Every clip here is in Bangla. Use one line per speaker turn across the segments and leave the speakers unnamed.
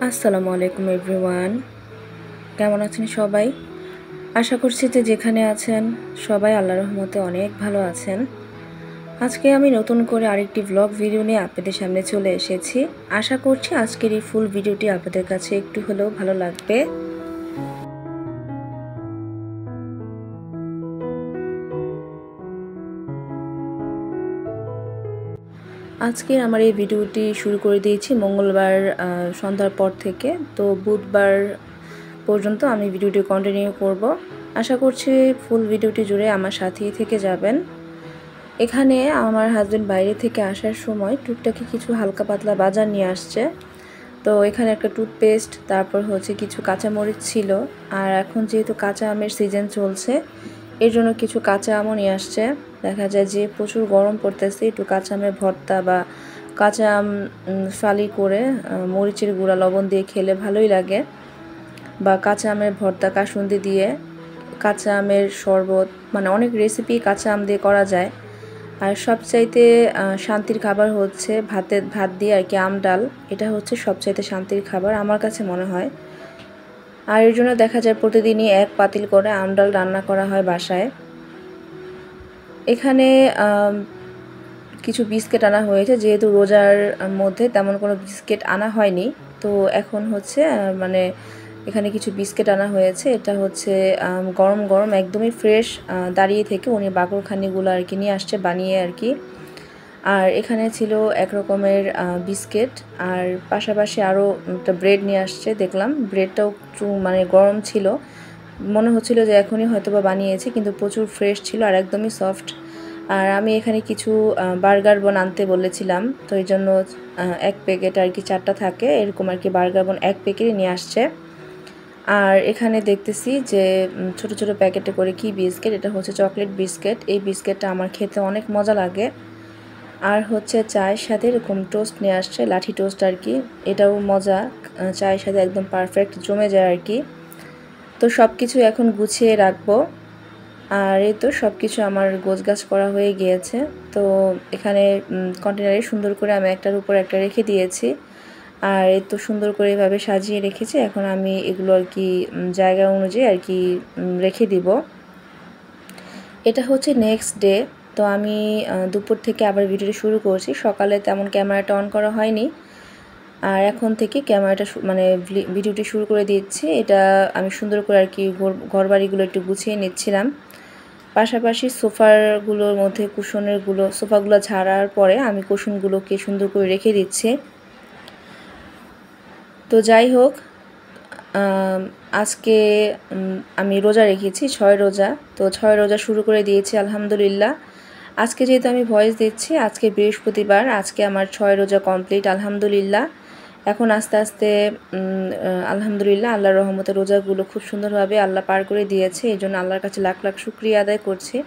আসসালামু আলাইকুম এভরিওয়ান, কেমন আছেন সবাই? আশা করছি যে যেখানে আছেন সবাই আল্লাহর রহমতে অনেক ভালো আছেন। আজকে আমি নতুন করে আরেকটি ব্লগ ভিডিও নিয়ে আপনাদের সামনে চলে এসেছি। আশা করছি আজকের এই ফুল ভিডিওটি আপনাদের কাছে একটু হলেও ভালো লাগবে। আজকের আমার এই ভিডিওটি শুরু করে দিয়েছি মঙ্গলবার সন্ধ্যার পর থেকে, তো বুধবার পর্যন্ত আমি ভিডিওটি কন্টিনিউ করব। আশা করছি ফুল ভিডিওটি জুড়ে আমার সাথেই থেকে যাবেন। এখানে আমার হাজবেন্ড বাইরে থেকে আসার সময় টুকটাকি কিছু হালকা পাতলা বাজার নিয়ে আসছে। তো এখানে একটা টুথপেস্ট, তারপর হচ্ছে কিছু কাঁচামরিচ ছিল। আর এখন যেহেতু কাঁচা আমের সিজন চলছে, এর জন্য কিছু কাঁচা আমও নিয়ে আসছে। দেখা যায় যে প্রচুর গরম পড়তেছে, একটু কাঁচা আমের ভর্তা বা কাঁচা আম ফালি করে মরিচের গুঁড়া লবণ দিয়ে খেলে ভালোই লাগে, বা কাঁচা আমের ভর্তা কাসুন্দি দিয়ে, কাঁচা আমের শরবত, মানে অনেক রেসিপি কাঁচা আম দিয়ে করা যায়। আর সবচাইতে শান্তির খাবার হচ্ছে ভাত দিয়ে আর কি আম ডাল। এটা হচ্ছে সবচাইতে শান্তির খাবার আমার কাছে মনে হয়। আর এর জন্য দেখা যায় প্রতিদিনই এক পাতিল করে আম ডাল রান্না করা হয় বাসায়। এখানে কিছু বিস্কিট আনা হয়েছে, যেহেতু রোজার মধ্যে তেমন কোনো বিস্কিট আনা হয়নি। তো এখন হচ্ছে মানে এখানে কিছু বিস্কিট আনা হয়েছে। এটা হচ্ছে গরম গরম একদমই ফ্রেশ, দাঁড়িয়ে থেকে উনি বাকরখানিগুলো আর কি নিয়ে আসছে বানিয়ে আর কি। আর এখানে ছিল এক রকমের বিস্কিট, আর পাশাপাশি আরও একটা ব্রেড নিয়ে আসছে। দেখলাম ব্রেডটাও মানে গরম ছিল, মনে হচ্ছিল যে এখনই হয়তো বা বানিয়েছে, কিন্তু প্রচুর ফ্রেশ ছিল আর একদমই সফট। আর আমি এখানে কিছু বার্গার বন আনতে বলেছিলাম, তো এই জন্য এক প্যাকেট আর কি 4টা থাকে এরকম আর কি বার্গার বন এক প্যাকেটই নিয়ে আসছে। আর এখানে দেখতেছি যে ছোট ছোট প্যাকেটে করে কি বিস্কিট, এটা হচ্ছে চকলেট বিস্কিট। এই বিস্কিটটা আমার খেতে অনেক মজা লাগে। আর হচ্ছে চায়ের সাথে এরকম টোস্ট নিয়ে আসছে, লাঠি টোস্ট আর কি। এটাও মজা, চায়ের সাথে একদম পারফেক্ট জমে যায় আর কি। তো সব কিছু এখন গুছিয়ে রাখবো। আর এই তো সব কিছু আমার গোছগাছ করা হয়ে গিয়েছে। তো এখানে কন্টেনারে সুন্দর করে আমি একটার উপর একটা রেখে দিয়েছি। আর এই তো সুন্দর করে এভাবে সাজিয়ে রেখেছি। এখন আমি এগুলো আর কি জায়গা অনুযায়ী আর কি রেখে দিব। এটা হচ্ছে নেক্সট ডে। তো আমি দুপুর থেকে আবার ভিডিওটি শুরু করছি। সকালে তেমন ক্যামেরাটা অন করা হয়নি, আর এখন থেকে ক্যামেরাটা মানে ভিডিওটি শুরু করে দিচ্ছি। এটা আমি সুন্দর করে আর কি ঘরবাড়িগুলো একটু গুছিয়ে নিচ্ছিলাম। পাশাপাশি সোফাগুলোর মধ্যে সোফাগুলো ঝাড়ার পরে আমি কুশনগুলোকে সুন্দর করে রেখে দিচ্ছি। তো যাই হোক, আজকে আমি রোজা রেখেছি, 6 রোজা। তো 6 রোজা শুরু করে দিয়েছি আলহামদুলিল্লাহ। আজকে যেহেতু আমি ভয়েস দিচ্ছি, আজকে বৃহস্পতিবার, আজকে আমার 6 রোজা কমপ্লিট আলহামদুলিল্লাহ। এখন আস্তে আস্তে আলহামদুলিল্লাহ আল্লাহর রহমতে রোজাগুলো খুব সুন্দরভাবে আল্লাহ পার করে দিয়েছে। এই জন্য আল্লাহর কাছে লাখ লাখ শুকরিয়া আদায় করছি।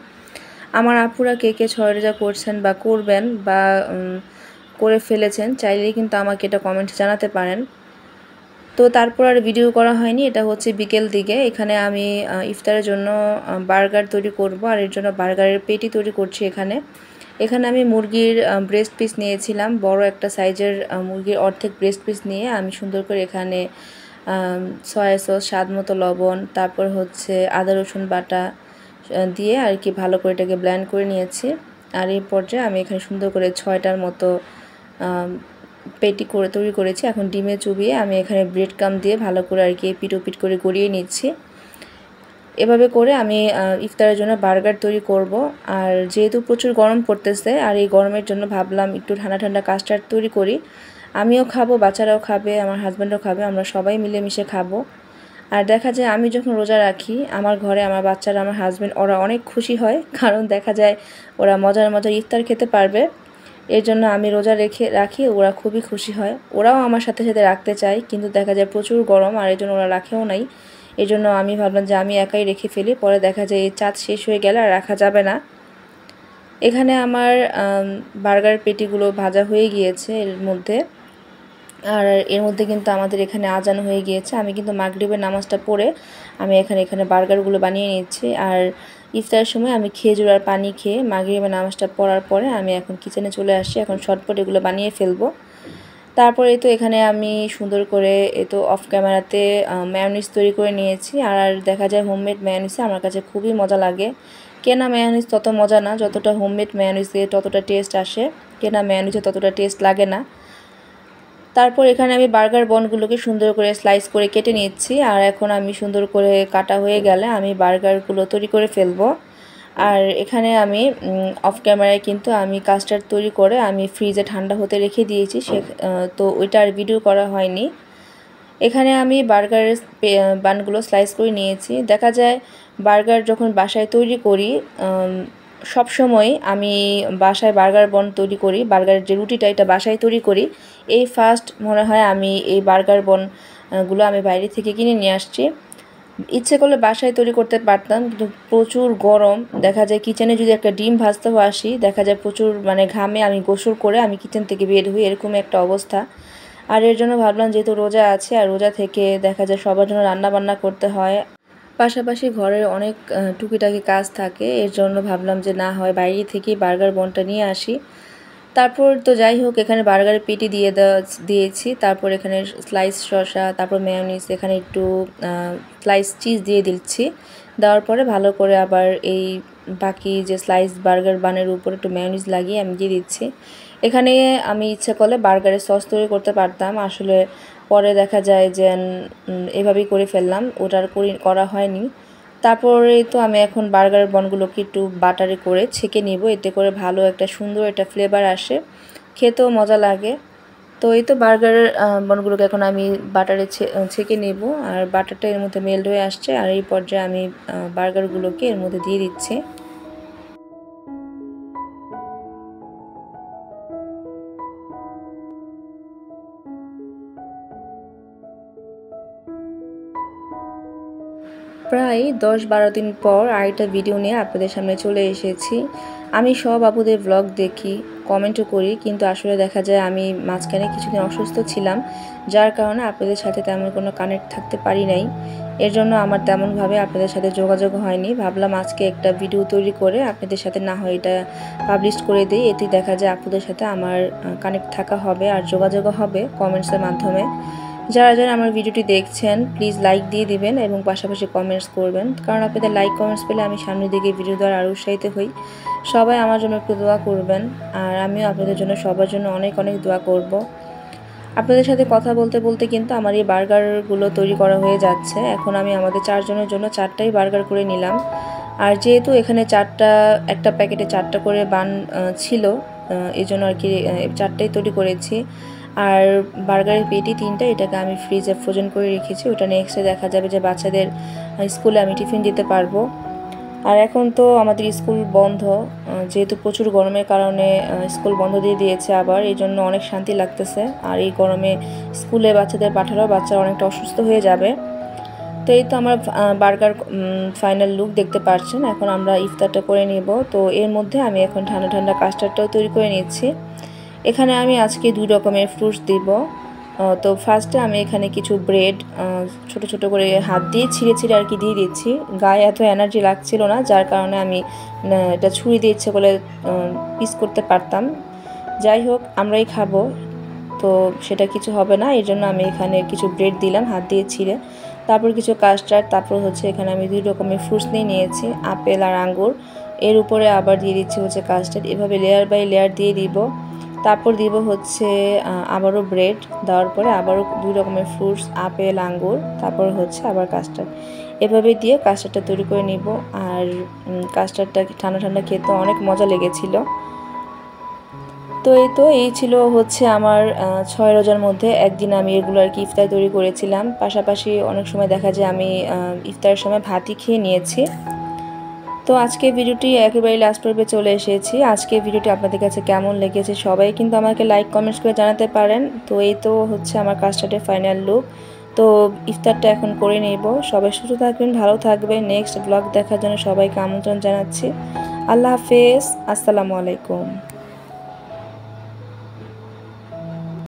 আমার আপুরা কে কে 6 রোজা করছেন বা করবেন বা করে ফেলেছেন, চাইলেই কিন্তু আমাকে এটা কমেন্টে জানাতে পারেন। তো তারপর আর ভিডিও করা হয়নি। এটা হচ্ছে বিকেল দিকে। এখানে আমি ইফতারের জন্য বার্গার তৈরি করব, আর এর জন্য বার্গারের পেটি তৈরি করছি। এখানে আমি মুরগির ব্রেস্ট পিস নিয়েছিলাম, বড় একটা সাইজের মুরগির অর্ধেক ব্রেস্ট পিস নিয়ে আমি সুন্দর করে এখানে সয়া সস, স্বাদ মতো লবণ, তারপর হচ্ছে আদা রসুন বাটা দিয়ে আর কি ভালো করে এটাকে ব্লেন্ড করে নিয়েছি। আর এই পর্যায়ে আমি এখানে সুন্দর করে 6টার মতো পেটি করে তৈরি করেছি। এখন ডিমে চুবিয়ে আমি এখানে ব্রেড ক্রাম্ব দিয়ে ভালো করে আর কি পিট ও পিট করে গড়িয়ে নিচ্ছি। এভাবে করে আমি ইফতারের জন্য বার্গার তৈরি করব। আর যেহেতু প্রচুর গরম পড়তেছে, আর এই গরমের জন্য ভাবলাম একটু ঠান্ডা ঠান্ডা কাস্টার্ড তৈরি করি। আমিও খাবো, বাচ্চারাও খাবে, আমার হাজব্যান্ডও খাবে, আমরা সবাই মিলেমিশে খাবো। আর দেখা যায় আমি যখন রোজা রাখি, আমার ঘরে আমার বাচ্চারা, আমার হাজব্যান্ড, ওরা অনেক খুশি হয়, কারণ দেখা যায় ওরা মজার মজার ইফতার খেতে পারবে। এর জন্য আমি রোজা রাখি, ওরা খুবই খুশি হয়। ওরাও আমার সাথে সাথে রাখতে চায়, কিন্তু দেখা যায় প্রচুর গরম, আর এই জন্য ওরা রাখেও নাই। এই জন্য আমি ভাবলাম যে আমি একাই রেখে ফেলি, পরে দেখা যায় এই চাঁদ শেষ হয়ে গেলে আর রাখা যাবে না। এখানে আমার বার্গার পেটিগুলো ভাজা হয়ে গিয়েছে এর মধ্যে। আর এর মধ্যে কিন্তু আমাদের এখানে আজান হয়ে গিয়েছে। আমি কিন্তু মাগরিবের নামাজটা পড়ে আমি এখানে বার্গারগুলো বানিয়ে নিচ্ছি। আর ইফতারের সময় আমি খেজুর আর পানি খেয়ে মাগরিবের নামাজটা পড়ার পরে আমি এখন কিচেনে চলে আসছি। এখন শর্টপট এগুলো বানিয়ে ফেলবো। তারপরে তো এখানে আমি সুন্দর করে অফ ক্যামেরাতে মেয়োনিজ তৈরি করে নিয়েছি। আর দেখা যায় হোমমেড মেয়োনিজে আমার কাছে খুবই মজা লাগে। কেনা মেয়োনিজ তত মজা না যতটা হোমমেড মেয়োনিজে ততটা টেস্ট আসে, কেনা মেয়োনিজে ততটা টেস্ট লাগে না। তারপর এখানে আমি বার্গার বনগুলোকে সুন্দর করে স্লাইস করে কেটে নিচ্ছি। আর এখন আমি সুন্দর করে কাটা হয়ে গেলে আমি বার্গারগুলো তৈরি করে ফেলবো। আর এখানে আমি অফ ক্যামেরায় কিন্তু আমি কাস্টার্ড তৈরি করে আমি ফ্রিজে ঠান্ডা হতে রেখে দিয়েছি, তো ওইটা আর ভিডিও করা হয়নি। এখানে আমি বার্গারের বানগুলো স্লাইস করে নিয়েছি। দেখা যায় বার্গার যখন বাসায় তৈরি করি, সব সময় আমি বাসায় বার্গার বন তৈরি করি, বার্গারের যে রুটিটা এটা বাসায় তৈরি করি। এই ফার্স্ট মনে হয় আমি এই বার্গার বনগুলো আমি বাইরে থেকে কিনে নিয়ে আসছি। ইচ্ছে করলে বাসায় তৈরি করতে পারতাম, কিন্তু প্রচুর গরম। দেখা যায় কিচেনে যদি একটা ডিম ভাজতেও আসি, দেখা যায় প্রচুর ঘামে আমি গোসল করে আমি কিচেন থেকে বের হই, এরকম একটা অবস্থা। আর এর জন্য ভাবলাম যেহেতু রোজা আছে, আর রোজা থেকে দেখা যায় সবার জন্য রান্না বান্না করতে হয়, পাশাপাশি ঘরের অনেক টুকিটাকি কাজ থাকে। এর জন্য ভাবলাম যে না হয় বাইরে থেকেই বার্গার বনটা নিয়ে আসি। তারপর তো যাই হোক, এখানে বার্গারের পেটি দিয়েছি। তারপর এখানে স্লাইস শসা, তারপর মেয়োনিজ, এখানে একটু স্লাইস চিজ দিয়ে দিচ্ছি। দেওয়ার পরে ভালো করে আবার এই বাকি যে স্লাইস বার্গার বানের উপর একটু মেয়োনিজ লাগিয়ে আমি দিয়ে দিচ্ছি। এখানে আমি ইচ্ছা করলে বার্গারের সস তৈরি করতে পারতাম, আসলে পরে দেখা যায় যে এভাবেই করে ফেললাম, ওটার করা হয়নি। তারপরে তো আমি এখন বার্গার বনগুলোকে একটু বাটারে করে ছেঁকে নিব, এতে করে ভালো একটা সুন্দর একটা ফ্লেভার আসে, খেতেও মজা লাগে। তো এই তো বার্গারের বনগুলোকে এখন আমি বাটারে ছেঁকে নেব। আর বাটারটা এর মধ্যে মেল্ট হয়ে আসছে, আর এই পর্যায়ে আমি বার্গারগুলোকে এর মধ্যে দিয়ে দিচ্ছি। প্রায় 10-12 দিন পর আরেকটা ভিডিও নিয়ে আপনাদের সামনে চলে এসেছি। আমি সব আপুদের ব্লগ দেখি, কমেন্টও করি, কিন্তু আসলে দেখা যায় আমি মাঝখানে কিছুদিন অসুস্থ ছিলাম, যার কারণে আপনাদের সাথে তেমন কোনো কানেক্ট থাকতে পারি নাই। এর জন্য আমার তেমনভাবে আপনাদের সাথে যোগাযোগ হয়নি। ভাবলাম আজকে একটা ভিডিও তৈরি করে আপনাদের সাথে না হয় এটা পাবলিশ করে দিই, এতে দেখা যায় আপুদের সাথে আমার কানেক্ট থাকা হবে আর যোগাযোগও হবে কমেন্টসের মাধ্যমে। যারা যারা আমার ভিডিওটি দেখছেন প্লিজ লাইক দিয়ে দিবেন এবং পাশাপাশি কমেন্টস করবেন, কারণ আপনাদের লাইক কমেন্টস পেলে আমি সামনের দিকে ভিডিও দেওয়ার আরও উৎসাহিত হই। সবাই আমার জন্য একটু দোয়া করবেন, আর আমিও আপনাদের জন্য সবার জন্য অনেক অনেক দোয়া করব। আপনাদের সাথে কথা বলতে বলতে কিন্তু আমার এই বার্গারগুলো তৈরি করা হয়ে যাচ্ছে। এখন আমি আমাদের 4 জনের জন্য 4টাই বার্গার করে নিলাম। আর যেহেতু এখানে একটা প্যাকেটে 4টা করে বান ছিল, এই জন্য আর কি 4টাই তৈরি করেছি। আর বার্গারের পেটি 3টা, এটাকে আমি ফ্রিজে ফ্রোজেন করে রেখেছি, ওটা নেক্সটে দেখা যাবে যে বাচ্চাদের স্কুলে আমি টিফিন দিতে পারবো। আর এখন তো আমাদের স্কুল বন্ধ, যেহেতু প্রচুর গরমের কারণে স্কুল বন্ধ দিয়ে দিয়েছে আবার, এই জন্য অনেক শান্তি লাগতেছে। আর এই গরমে স্কুলে বাচ্চাদের পাঠালেও বাচ্চারা অনেকটা অসুস্থ হয়ে যাবে। তো এই তো আমার বার্গার ফাইনাল লুক দেখতে পাচ্ছেন। এখন আমরা ইফতারটা করে নিব। তো এর মধ্যে আমি এখন ঠান্ডা ঠান্ডা কাস্টার্ডটাও তৈরি করে নিচ্ছি। এখানে আমি আজকে 2 রকমের ফ্রুটস দিব। তো ফার্স্টে আমি এখানে কিছু ব্রেড ছোট ছোট করে হাত দিয়ে ছিঁড়ে ছিঁড়ে আর কি দিয়ে দিচ্ছি। গায়ে এত এনার্জি লাগছিল না, যার কারণে আমি এটা ছুরি দিয়ে ইচ্ছে করে পিস করতে পারতাম। যাই হোক, আমরাই খাবো, তো সেটা কিছু হবে না, এই জন্য আমি এখানে কিছু ব্রেড দিলাম হাত দিয়ে ছিঁড়ে। তারপর কিছু কাস্টার্ড, তারপর হচ্ছে এখানে আমি 2 রকমের ফ্রুটস নিয়ে নিয়েছি, আপেল আর আঙ্গুর। এর উপরে আবার দিয়ে দিচ্ছি হচ্ছে কাস্টার্ড, এভাবে লেয়ার বাই লেয়ার দিয়ে দিব। তারপর দিব হচ্ছে আবারও ব্রেড, দেওয়ার পরে আবারও 2 রকমের ফ্রুটস, আপেল আঙ্গুর, তারপর হচ্ছে আবার কাস্টার্ড। এভাবে দিয়ে কাস্টার্ডটা তৈরি করে নিব। আর কাস্টার্ডটা ঠান্ডা ঠান্ডা খেতে অনেক মজা লেগেছিল। তো এই ছিল হচ্ছে আমার 6 রোজার মধ্যে একদিন আমি এগুলো আর কি ইফতার তৈরি করেছিলাম। পাশাপাশি অনেক সময় দেখা যায় আমি ইফতারের সময় ভাতই খেয়ে নিয়েছি। তো আজকে ভিডিওটি একেবারে লাস্ট পর্বে চলে এসেছি। আজকে ভিডিওটি আপনাদের কাছে কেমন লেগেছে সবাই কিন্তু আমাকে লাইক কমেন্টস করে জানাতে পারেন। তো এই তো হচ্ছে আমার কাস্টার্ডের ফাইনাল লুক। তো ইফতারটা এখন করে নেব। সবাই সুস্থ থাকবেন, ভালো থাকবেন। নেক্সট ব্লগ দেখার জন্য সবাইকে আমন্ত্রণ জানাচ্ছি। আল্লাহ হাফেজ, আসসালামু আলাইকুম।